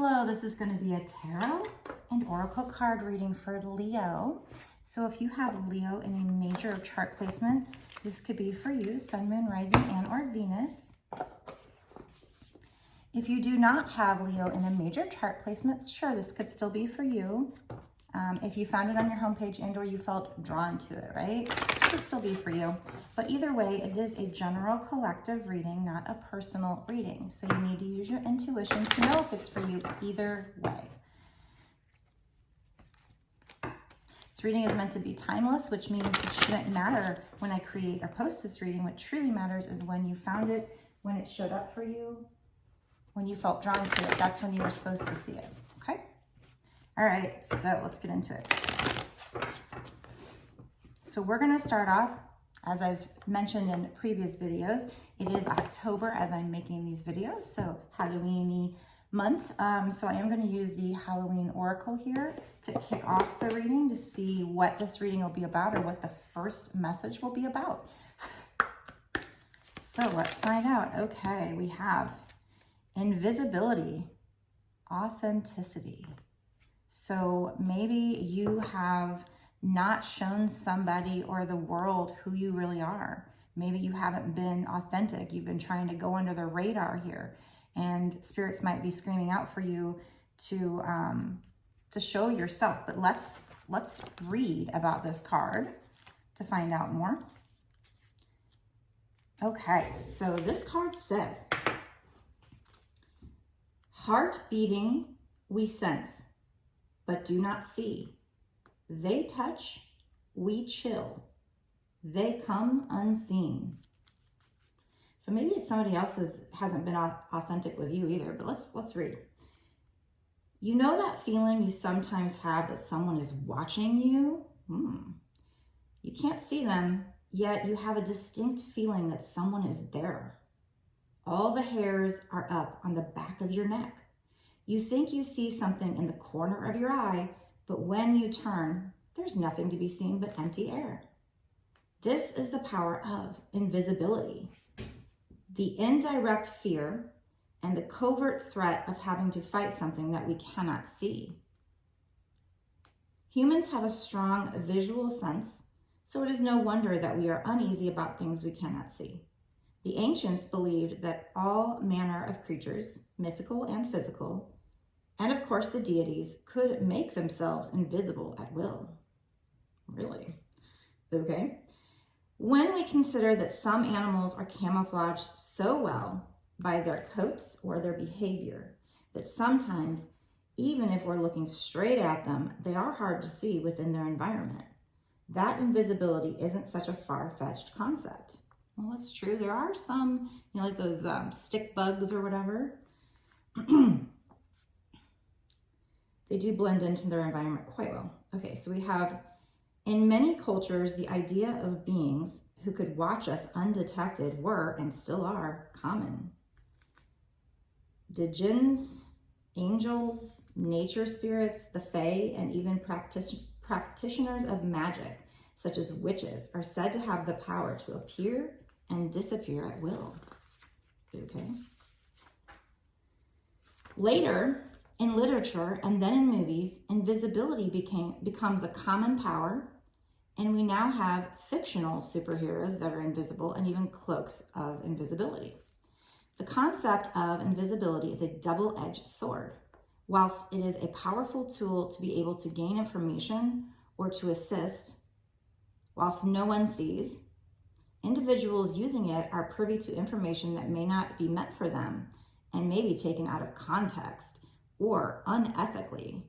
Hello, this is going to be a tarot and oracle card reading for Leo. So if you have Leo in a major chart placement, this could be for you, Sun, Moon, Rising, and or Venus. If you do not have Leo in a major chart placement, sure, this could still be for you. If you found it on your homepage and or you felt drawn to it, right? It could still be for you. But either way, it is a general collective reading, not a personal reading. So you need to use your intuition to know if it's for you either way. This reading is meant to be timeless, which means it shouldn't matter when I create or post this reading. What truly matters is when you found it, when it showed up for you, when you felt drawn to it. That's when you were supposed to see it, okay? All right, so let's get into it. So we're gonna start off, as I've mentioned in previous videos, it is October as I'm making these videos, so Halloween-y month. So I am gonna use the Halloween Oracle here to kick off the reading to see what this reading will be about or what the first message will be about. So let's find out. Okay, we have invisibility, authenticity. So maybe you have not shown somebody or the world who you really are. Maybe you haven't been authentic. You've been trying to go under the radar here, and spirits might be screaming out for you to show yourself. But let's read about this card to find out more. Okay, so this card says, heart beating we sense, but do not see. They touch, we chill. They come unseen. So maybe it's somebody else hasn't been authentic with you either, but let's read. You know that feeling you sometimes have that someone is watching you? You can't see them, yet you have a distinct feeling that someone is there. All the hairs are up on the back of your neck. You think you see something in the corner of your eye, but when you turn, there's nothing to be seen but empty air. This is the power of invisibility, the indirect fear and the covert threat of having to fight something that we cannot see. Humans have a strong visual sense, so it is no wonder that we are uneasy about things we cannot see. The ancients believed that all manner of creatures, mythical and physical, and of course the deities, could make themselves invisible at will. Really? Okay. When we consider that some animals are camouflaged so well by their coats or their behavior that sometimes, even if we're looking straight at them, they are hard to see within their environment. That invisibility isn't such a far-fetched concept. Well, that's true. There are some, like those stick bugs or whatever. They do blend into their environment quite well. Okay, so we have, in many cultures, the idea of beings who could watch us undetected were, and still are, common. Jinns, angels, nature spirits, the fae, and even practitioners of magic, such as witches, are said to have the power to appear and disappear at will. Okay. Later, in literature and then in movies, invisibility becomes a common power, and we now have fictional superheroes that are invisible and even cloaks of invisibility. The concept of invisibility is a double-edged sword. Whilst it is a powerful tool to be able to gain information or to assist, whilst no one sees, individuals using it are privy to information that may not be meant for them and may be taken out of context or unethically.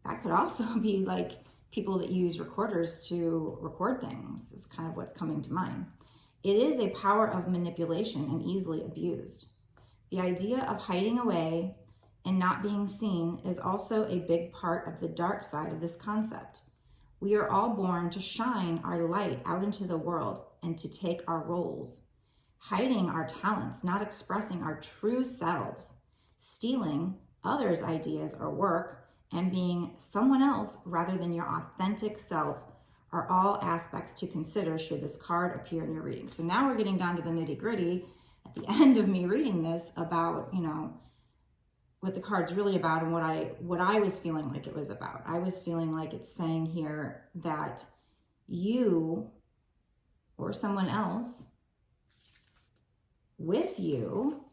That could also be like people that use recorders to record things, is kind of what's coming to mind. It is a power of manipulation and easily abused. The idea of hiding away and not being seen is also a big part of the dark side of this concept. We are all born to shine our light out into the world and to take our roles. Hiding our talents, not expressing our true selves, stealing others' ideas or work, and being someone else rather than your authentic self are all aspects to consider should this card appear in your reading. So now we're getting down to the nitty-gritty at the end of me reading this about, what the card's really about and what I was feeling like it was about. I was feeling like it's saying here that you or someone else with you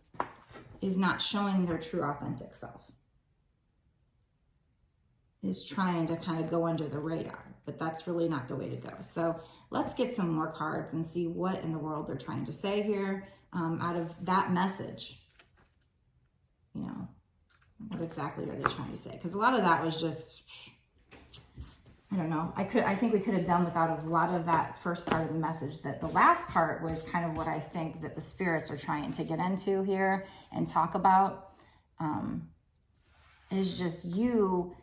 is not showing their true authentic self. Is trying to kind of go under the radar, but that's really not the way to go. So let's get some more cards and see what in the world they're trying to say here out of that message. You know, what exactly are they trying to say? Because a lot of that was just, I don't know. I think we could have done without a lot of that first part of the message. That the last part was kind of what I think that the spirits are trying to get into here and talk about. Is just you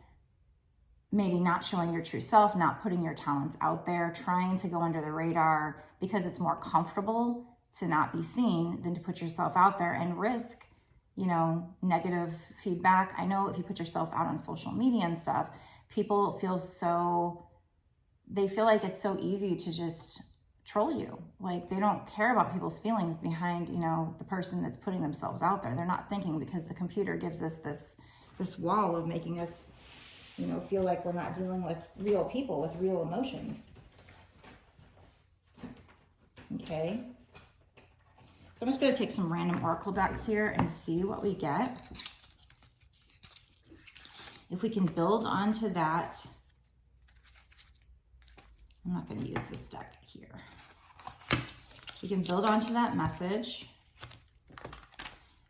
maybe not showing your true self, not putting your talents out there, trying to go under the radar because it's more comfortable to not be seen than to put yourself out there and risk, you know, negative feedback. I know if you put yourself out on social media and stuff, people feel like it's so easy to just troll you. Like they don't care about people's feelings behind, you know, the person that's putting themselves out there. They're not thinking because the computer gives us this wall of making us, you know, feel like we're not dealing with real people with real emotions. Okay. So I'm just going to take some random oracle decks here and see what we get. If we can build onto that, I'm not going to use this deck here. We can build onto that message.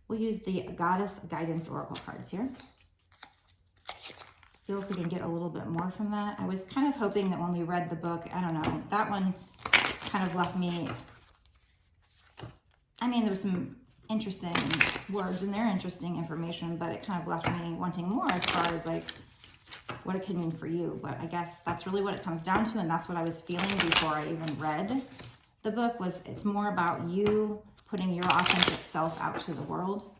We'll use the Goddess Guidance Oracle cards here. Feel if we can get a little bit more from that. I was kind of hoping that when we read the book, I don't know, that one kind of left me, I mean, there was some interesting words in there, interesting information, but it kind of left me wanting more as far as like what it could mean for you. But I guess that's really what it comes down to, and that's what I was feeling before I even read the book. Was it's more about you putting your authentic self out to the world.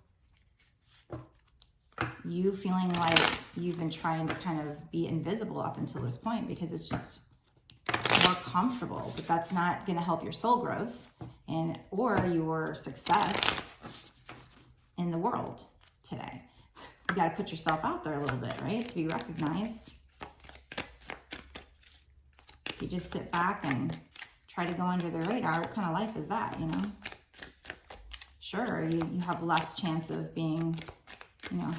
You feeling like you've been trying to kind of be invisible up until this point because it's just more comfortable, but that's not going to help your soul growth and or your success in the world today. You got to put yourself out there a little bit, right? To be recognized. If you just sit back and try to go under the radar, what kind of life is that, you know? Sure, you have less chance of being, you know,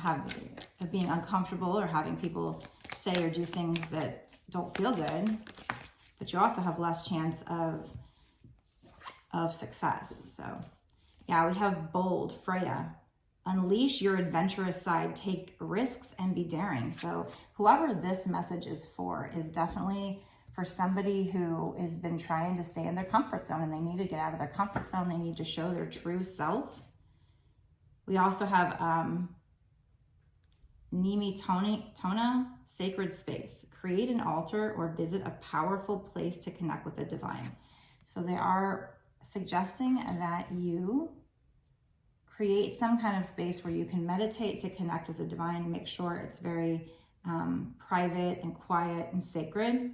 of being uncomfortable or having people say or do things that don't feel good, but you also have less chance of success. So yeah, we have bold, Freya. Unleash your adventurous side, take risks and be daring. So whoever this message is for is definitely for somebody who has been trying to stay in their comfort zone and they need to get out of their comfort zone. They need to show their true self. We also have Nimi Tona, sacred space. Create an altar or visit a powerful place to connect with the divine. So they are suggesting that you create some kind of space where you can meditate to connect with the divine. Make sure it's very private and quiet and sacred.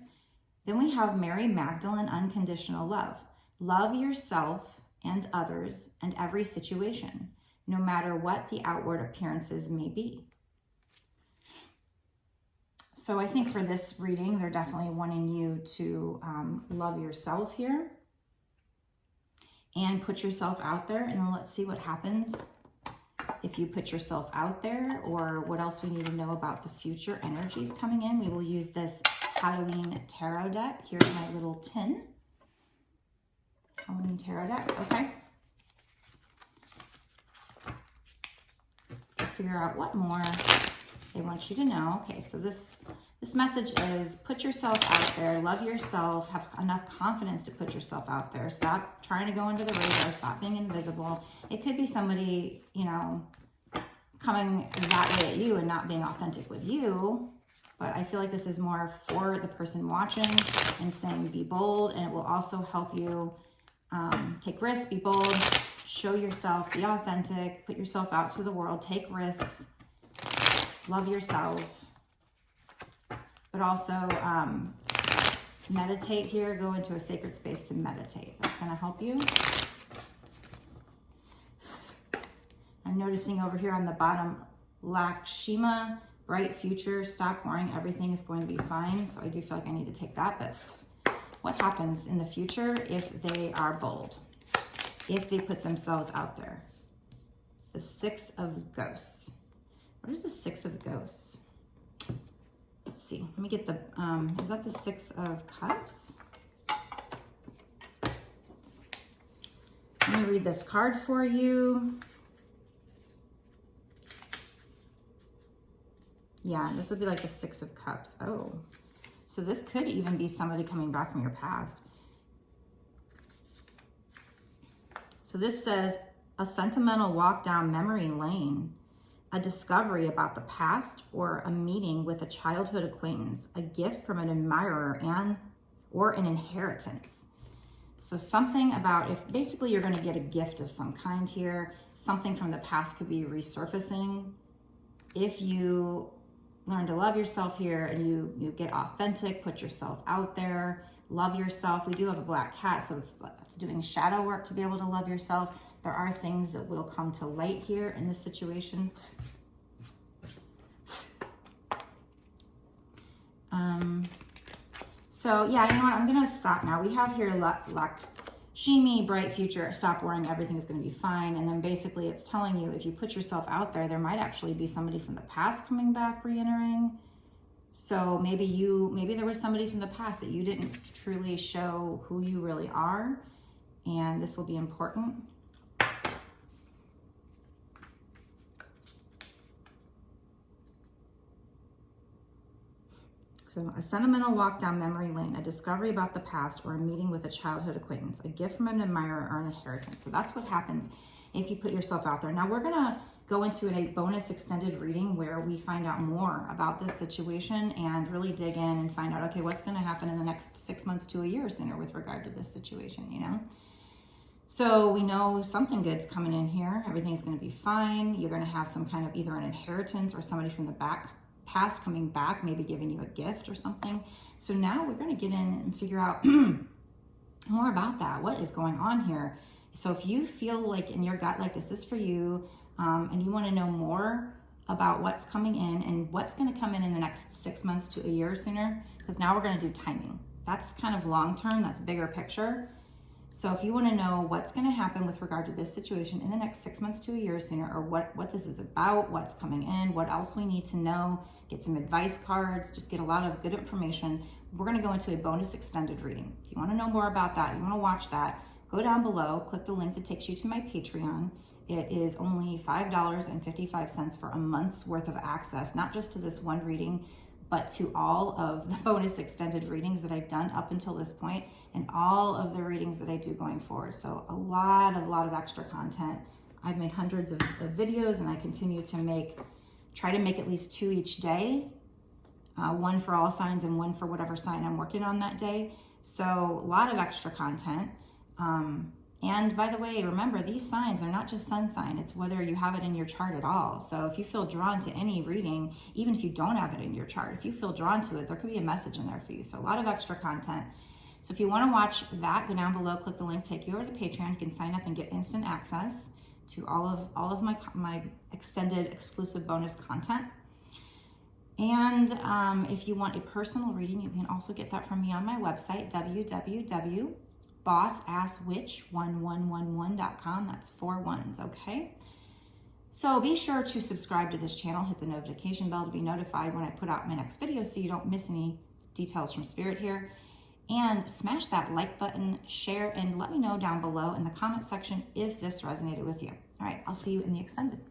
Then we have Mary Magdalene, unconditional love. Love yourself and others and every situation, no matter what the outward appearances may be. So I think for this reading, they're definitely wanting you to love yourself here and put yourself out there. And then let's see what happens if you put yourself out there, or what else we need to know about the future energies coming in. We will use this Halloween tarot deck. Here's my little tin. Halloween tarot deck, okay. Figure out what more they want you to know. Okay, so this message is put yourself out there, love yourself, have enough confidence to put yourself out there. Stop trying to go under the radar, stop being invisible. It could be somebody, you know, coming that way at you and not being authentic with you. But I feel like this is more for the person watching and saying be bold, and it will also help you take risks, be bold, show yourself, be authentic, put yourself out to the world, take risks, love yourself, but also meditate here, go into a sacred space to meditate. That's going to help you. I'm noticing over here on the bottom Lakshmi, bright future, stop worrying, everything is going to be fine. So I do feel like I need to take that, but what happens in the future if they are bold? If they put themselves out there? The Six of Ghosts. What is the Six of Ghosts? Let's see. Let me get the, is that the Six of Cups? Let me read this card for you. Yeah, this would be like the Six of Cups. Oh, so this could even be somebody coming back from your past. So this says, a sentimental walk down memory lane, a discovery about the past, or a meeting with a childhood acquaintance, a gift from an admirer, or an inheritance. So something about, if basically you're going to get a gift of some kind here, something from the past could be resurfacing. If you learn to love yourself here and you get authentic, put yourself out there, love yourself. We do have a black cat, so it's doing shadow work to be able to love yourself. There are things that will come to light here in this situation. So yeah, you know what? I'm going to stop now. We have here Lakshmi, bright future, stop worrying, everything is going to be fine. And then basically it's telling you, if you put yourself out there, there might actually be somebody from the past coming back, re-entering. So maybe there was somebody from the past that you didn't truly show who you really are. And this will be important. So a sentimental walk down memory lane, a discovery about the past, or a meeting with a childhood acquaintance, a gift from an admirer, or an inheritance. So that's what happens if you put yourself out there. Now we're gonna go into a bonus extended reading where we find out more about this situation and really dig in and find out, okay, what's gonna happen in the next 6 months to a year or sooner with regard to this situation, you know? So we know something good's coming in here. Everything's gonna be fine. You're gonna have some kind of either an inheritance or somebody from the past coming back, maybe giving you a gift or something. So now we're going to get in and figure out more about that. What is going on here? So if you feel like in your gut like this is for you, and you want to know more about what's coming in and what's going to come in the next 6 months to a year or sooner, because now we're going to do timing. That's kind of long term, that's bigger picture. So if you want to know what's going to happen with regard to this situation in the next 6 months to a year or sooner, or what this is about, what's coming in, what else we need to know, get some advice cards, just get a lot of good information, we're going to go into a bonus extended reading. If you want to know more about that, you want to watch that, go down below, click the link that takes you to my Patreon. It is only $5.55 for a month's worth of access, not just to this one reading, but to all of the bonus extended readings that I've done up until this point and all of the readings that I do going forward. So a lot of extra content. I've made hundreds of videos, and I continue to try to make at least 2 each day, one for all signs and one for whatever sign I'm working on that day. So a lot of extra content. And by the way, remember, these signs are not just sun sign. It's whether you have it in your chart at all. So if you feel drawn to any reading, even if you don't have it in your chart, if you feel drawn to it, there could be a message in there for you. So a lot of extra content. So if you want to watch that, go down below, click the link, take you over to Patreon. You can sign up and get instant access to all of my extended exclusive bonus content. And if you want a personal reading, you can also get that from me on my website, www.bossasswitch1111.com. That's 4 1s, okay? So be sure to subscribe to this channel, hit the notification bell to be notified when I put out my next video so you don't miss any details from Spirit here. And smash that like button, share, and let me know down below in the comment section if this resonated with you. All right, I'll see you in the extended.